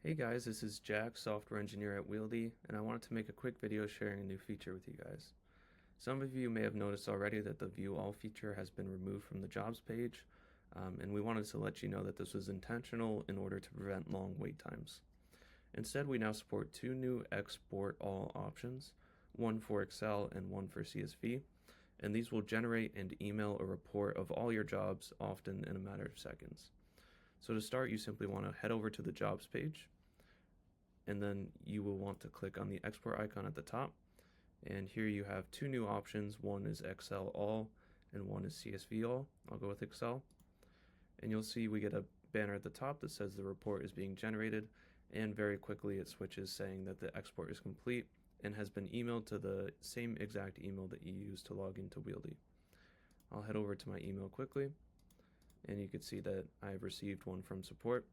Hey guys, this is Jack, software engineer at Weeldi, and I wanted to make a quick video sharing a new feature with you guys. Some of you may have noticed already that the View All feature has been removed from the jobs page, and we wanted to let you know that this was intentional in order to prevent long wait times. Instead, we now support two new Export All options, one for Excel and one for CSV, and these will generate and email a report of all your jobs, often in a matter of seconds. So to start, you simply want to head over to the jobs page, and then you will want to click on the export icon at the top. And here you have two new options. One is Excel All and one is CSV All. I'll go with Excel. And you'll see we get a banner at the top that says the report is being generated, and very quickly it switches saying that the export is complete and has been emailed to the same exact email that you used to log into Weeldi. I'll head over to my email quickly, and you can see that I've received one from support.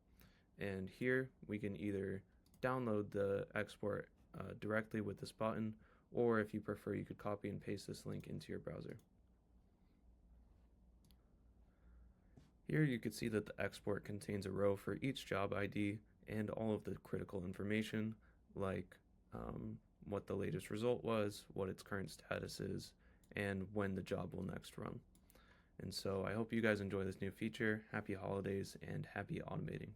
And here we can either download the export directly with this button, or if you prefer, you could copy and paste this link into your browser. Here you can see that the export contains a row for each job ID and all of the critical information, like what the latest result was, what its current status is, and when the job will next run. And so I hope you guys enjoy this new feature. Happy holidays and happy automating.